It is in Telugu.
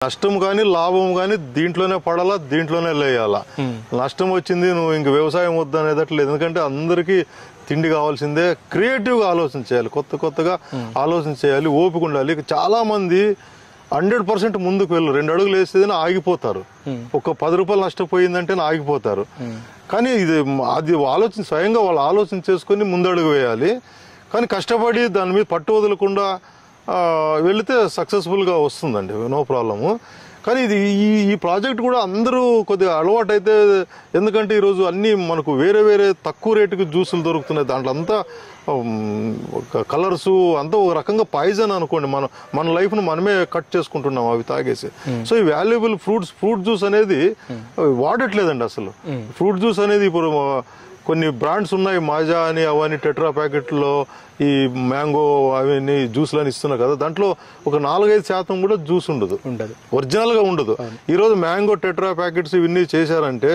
నష్టం కానీ లాభం కానీ దీంట్లోనే పడాలా, దీంట్లోనే లేయాలా. నష్టం వచ్చింది నువ్వు ఇంక వ్యవసాయం వద్దు అనేదట్లేదు. ఎందుకంటే అందరికీ తిండి కావాల్సిందే. క్రియేటివ్గా ఆలోచన చేయాలి, కొత్తగా ఆలోచన చేయాలి, ఓపిక ఉండాలి. చాలా మంది 100% ముందుకు వెళ్ళు, 2 అడుగులు వేసేదని ఆగిపోతారు. ఒక 10 రూపాయలు నష్టపోయిందంటే ఆగిపోతారు. కానీ అది ఆలోచన స్వయంగా వాళ్ళు ఆలోచన చేసుకుని ముందడుగు వేయాలి. కానీ కష్టపడి దాని మీద పట్టు వదలకుండా వెళితే సక్సెస్ఫుల్గా వస్తుందండి, నో ప్రాబ్లము. కానీ ఈ ప్రాజెక్ట్ కూడా అందరూ కొద్దిగా అలవాటు అయితే, ఎందుకంటే ఈరోజు అన్నీ మనకు వేరే తక్కువ రేటుకి జ్యూసులు దొరుకుతున్నాయి. దాంట్లో అంతా కలర్స్ అంతా ఒక రకంగా పాయిజన్ అనుకోండి. మన లైఫ్ను మనమే కట్ చేసుకుంటున్నాం అవి తాగేసి. సో ఈ వాల్యుబుల్ ఫ్రూట్ జ్యూస్ అనేది వాడట్లేదండి అసలు. ఫ్రూట్ జ్యూస్ అనేది ఇప్పుడు కొన్ని బ్రాండ్స్ ఉన్నాయి, మాజా అని అవన్నీ టెట్రా ప్యాకెట్లో ఈ మ్యాంగో అవన్నీ జ్యూస్లు అని ఇస్తున్నారు కదా, దాంట్లో ఒక 4-5% కూడా జ్యూస్ ఉండదు, ఒరిజినల్గా ఉండదు. ఈరోజు మ్యాంగో టెట్రా ప్యాకెట్స్ ఇవన్నీ చేశారంటే